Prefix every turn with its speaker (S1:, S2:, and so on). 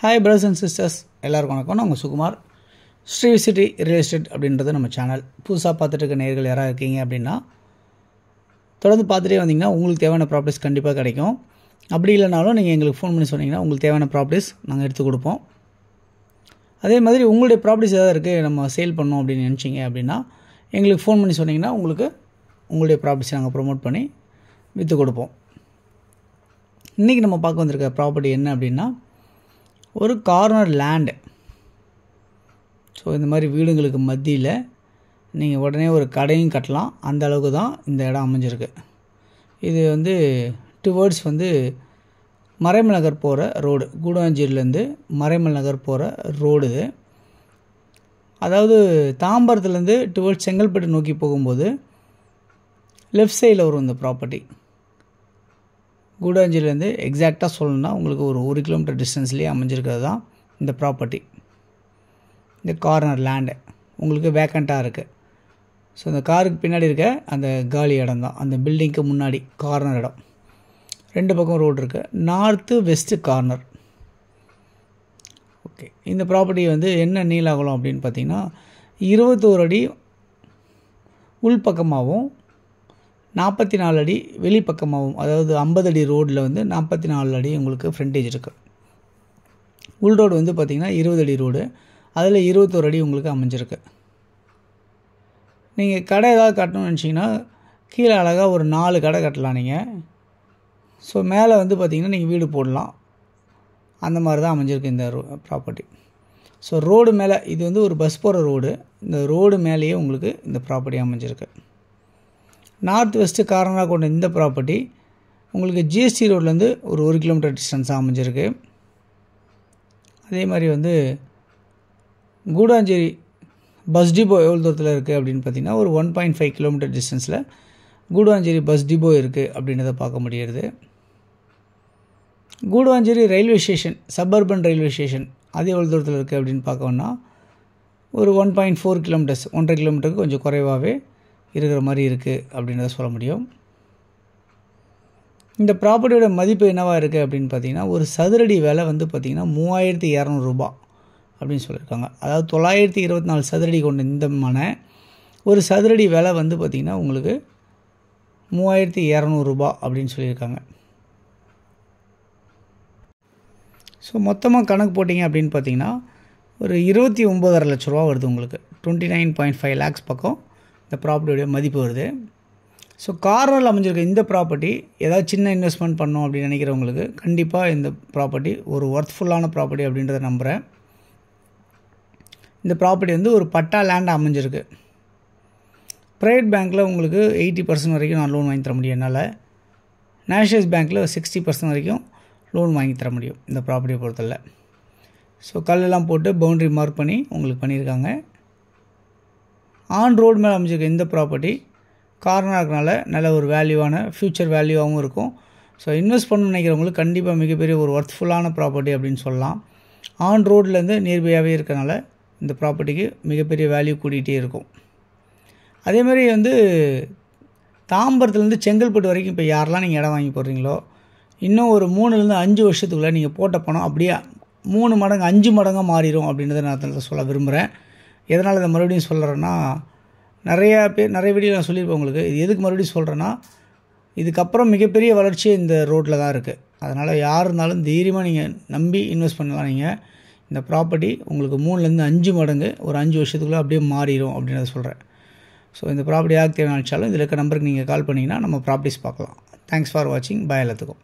S1: Hi brothers and sisters, எல்லாருக்கும் வணக்கம். நான் உங்கள் Sukumar. Sri city real estate அப்படின்றது நம்ம சேனல். புதுசாக பார்த்துட்டு இருக்க நேயர்கள் யாராவது இருக்கீங்க அப்படின்னா தொடர்ந்து பார்த்துட்டே வந்தீங்கன்னா உங்களுக்கு தேவையான ப்ராப்பர்ட்டிஸ் கண்டிப்பாக கிடைக்கும். அப்படி இல்லைனாலும் நீங்கள் எங்களுக்கு ஃபோன் பண்ணி சொன்னீங்கன்னா உங்களுக்கு தேவையான ப்ராப்பர்ட்டிஸ் நாங்கள் எடுத்து கொடுப்போம். அதே மாதிரி உங்களுடைய ப்ராப்பர்ட்டிஸ் ஏதாவது இருக்குது நம்ம சேல் பண்ணோம் அப்படின்னு நினச்சிங்க அப்படின்னா எங்களுக்கு ஃபோன் பண்ணி சொன்னீங்கன்னா உங்களுக்கு உங்களுடைய ப்ராப்பர்ட்டிஸ் நாங்கள் ப்ரொமோட் பண்ணி விற்று கொடுப்போம். இன்றைக்கி நம்ம பார்க்க வந்திருக்க ப்ராப்பர்ட்டி என்ன அப்படின்னா ஒரு கார்னர் லேண்டு. ஸோ இந்த மாதிரி வீடுங்களுக்கு மத்தியில் நீங்கள் உடனே ஒரு கடையும் கட்டலாம், அந்த அளவுக்கு தான் இந்த இடம் அமைஞ்சிருக்கு. இது டுவர்ட்ஸ் மறைமல் நகர் போகிற ரோடு, கூடாஞ்சேரியிலேருந்து மறைமல் நகர் போகிற ரோடு இது. அதாவது தாம்பரத்துலேருந்து டுவர்ட்ஸ் செங்கல்பட்டு நோக்கி போகும்போது லெஃப்ட் சைடில் வரும் இந்த ப்ராப்பர்ட்டி. கூடாஞ்சேரியிலேருந்து எக்ஸாக்டாக சொல்லணும்னா உங்களுக்கு ஒரு 1 கிலோமீட்டர் டிஸ்டன்ஸ்லேயே அமைஞ்சிருக்கிறது தான் இந்த ப்ராப்பர்ட்டி. இந்த கார்னர் லேண்டு உங்களுக்கு வேக்கண்ட்டாக இருக்குது. ஸோ இந்த காருக்கு பின்னாடி இருக்க அந்த காலி இடம் தான் அந்த பில்டிங்க்கு முன்னாடி கார்னர் இடம். 2 பக்கம் ரோடு இருக்குது, நார்த்து வெஸ்ட்டு கார்னர். ஓகே, இந்த ப்ராப்பர்ட்டி என்ன நீளாகலாம் அப்படின்னு பார்த்தீங்கன்னா 21 அடி உள்பக்கமாகவும் 44 அடி வெளிப்பக்கமாகவும், அதாவது 50 அடி ரோடில் 44 அடி உங்களுக்கு ஃப்ரண்டேஜ் இருக்குது. உள் ரோடு பார்த்திங்கன்னா 20 அடி ரோடு, அதில் 21 அடி உங்களுக்கு அமைஞ்சிருக்கு. நீங்கள் கடை ஏதாவது கட்டணும்னு நினச்சிங்கன்னா கீழே அழகாக ஒரு 4 கடை கட்டலாம் நீங்கள். ஸோ மேலே பார்த்திங்கன்னா நீங்கள் வீடு போடலாம். அந்த மாதிரி தான் அமைஞ்சிருக்கு இந்த ப்ராப்பர்ட்டி. ஸோ ரோடு மேலே இது ஒரு பஸ் போகிற ரோடு, இந்த ரோடு மேலேயே உங்களுக்கு இந்த ப்ராப்பர்ட்டி அமைஞ்சிருக்கு. நார்த் வெஸ்ட்டு கார்னராக கொண்ட இந்த ப்ராப்பர்ட்டி உங்களுக்கு ஜிஎஸ்டி ரோட்லேருந்து ஒரு 1 கிலோமீட்டர் டிஸ்டன்ஸாக அமைஞ்சிருக்கு. அதே மாதிரி கூடாஞ்சேரி பஸ் டிப்போ எவ்வளோ தூரத்தில் இருக்குது அப்படின்னு பார்த்திங்கன்னா ஒரு 1.5 கிலோமீட்டர் டிஸ்டன்ஸில் கூடாஞ்சேரி பஸ் டிப்போ இருக்குது அப்படின்றத பார்க்க முடியுது. Koodancheri railway station, suburban railway station, அது எவ்வளோ தூரத்தில் இருக்குது அப்படின்னு பார்க்கணுன்னா ஒரு 1.4 கிலோமீட்டர்ஸ், 1.5 கிலோமீட்டருக்கு கொஞ்சம் குறைவாகவே இருக்கிற மாதிரி இருக்குது அப்படின்றத சொல்ல முடியும். இந்த ப்ராப்பர்ட்டியோட மதிப்பு என்னவாக இருக்குது அப்படின்னு பார்த்தீங்கன்னா ஒரு சதுரடி விலை பார்த்திங்கன்னா 3200 ரூபா அப்படின்னு சொல்லியிருக்காங்க. அதாவது 924 சதுரடி கொண்ட இந்த மனை ஒரு சதுரடி விலை பார்த்திங்கன்னா உங்களுக்கு 3200 ரூபா அப்படின்னு சொல்லியிருக்காங்க. ஸோ மொத்தமாக கணக்கு போட்டிங்க அப்படின்னு பார்த்தீங்கன்னா ஒரு 29.5 லட்ச ரூபா வருது உங்களுக்கு. 29.5 lakhs பக்கம் இந்த ப்ராப்பர்ட்டியோடைய மதிப்பு வருது. ஸோ கார்னரில் அமைஞ்சிருக்க இந்த ப்ராப்பர்ட்டி ஏதாவது சின்ன இன்வெஸ்ட்மெண்ட் பண்ணோம் அப்படின்னு நினைக்கிறவங்களுக்கு கண்டிப்பாக இந்த ப்ராப்பர்ட்டி ஒரு ஒர்த்ஃபுல்லான ப்ராப்பர்ட்டி அப்படின்றத நம்புகிறேன். இந்த ப்ராப்பர்ட்டி ஒரு பட்டா லேண்ட் அமைஞ்சிருக்கு. ப்ரைவேட் பேங்க்கில் உங்களுக்கு 80% வரைக்கும் நான் லோன் வாங்கி தர முடியும் என்னால். நேஷனலைஸ் பேங்க்கில் 60% வரைக்கும் லோன் வாங்கி தர முடியும் இந்த ப்ராப்பர்ட்டியை பொறுத்தவரை. ஸோ கல்லெல்லாம் போட்டு பவுண்ட்ரி மார்க் பண்ணி உங்களுக்கு பண்ணியிருக்காங்க. ஆன் ரோடு மேலே அமைஞ்சிருக்க இந்த ப்ராப்பர்ட்டி கார்னராக இருக்கனால நல்ல ஒரு வேல்யூவான ஃப்யூச்சர் வேல்யூவாகவும் இருக்கும். ஸோ இன்வெஸ்ட் பண்ணணும்னு நினைக்கிறவங்களுக்கு கண்டிப்பாக மிகப்பெரிய ஒரு ஒர்த்ஃபுல்லான ப்ராப்பர்ட்டி அப்படின்னு சொல்லலாம். ஆன் ரோட்லேருந்து நியர்பையாகவே இருக்கனால இந்த ப்ராப்பர்ட்டிக்கு மிகப்பெரிய வேல்யூ கூட்டிகிட்டே இருக்கும். அதேமாதிரி தாம்பரத்துலேருந்து செங்கல்பட்டு வரைக்கும் இப்போ யாரெல்லாம் நீங்கள் இடம் வாங்கி போடுறீங்களோ இன்னும் ஒரு 3லேருந்து 5 வருஷத்துக்குள்ளே நீங்கள் போட்ட பணம் அப்படியே 3 மடங்கு 5 மடங்காக மாறிடும் அப்படின்றத நான் சொல்ல விரும்புகிறேன். எதனால் இதை மறுபடியும் சொல்கிறேன்னா நிறைய வீடியோ நான் சொல்லியிருப்பேன் உங்களுக்கு. இது எதுக்கு மறுபடியும் சொல்கிறேன்னா இதுக்கப்புறம் மிகப்பெரிய வளர்ச்சியே இந்த ரோட்டில் தான் இருக்குது. அதனால் யார் இருந்தாலும் தைரியமாக நீங்கள் நம்பி இன்வெஸ்ட் பண்ணலாம். நீங்கள் இந்த ப்ராப்பர்ட்டி உங்களுக்கு 3லேருந்து 5 மடங்கு ஒரு 5 வருஷத்துக்குள்ளே அப்படியே மாறிடும் அப்படின்றத சொல்கிறேன். ஸோ இந்த ப்ராப்பர்ட்டி யாருக்கு தேவையானாலும் இதில் இருக்க நம்பருக்கு நீங்கள் கால் பண்ணிங்கன்னா நம்ம ப்ராப்பர்ட்டிஸ் பார்க்கலாம். தேங்க்ஸ் ஃபார் வாட்சிங். பாய் எல்லாத்துக்கும்.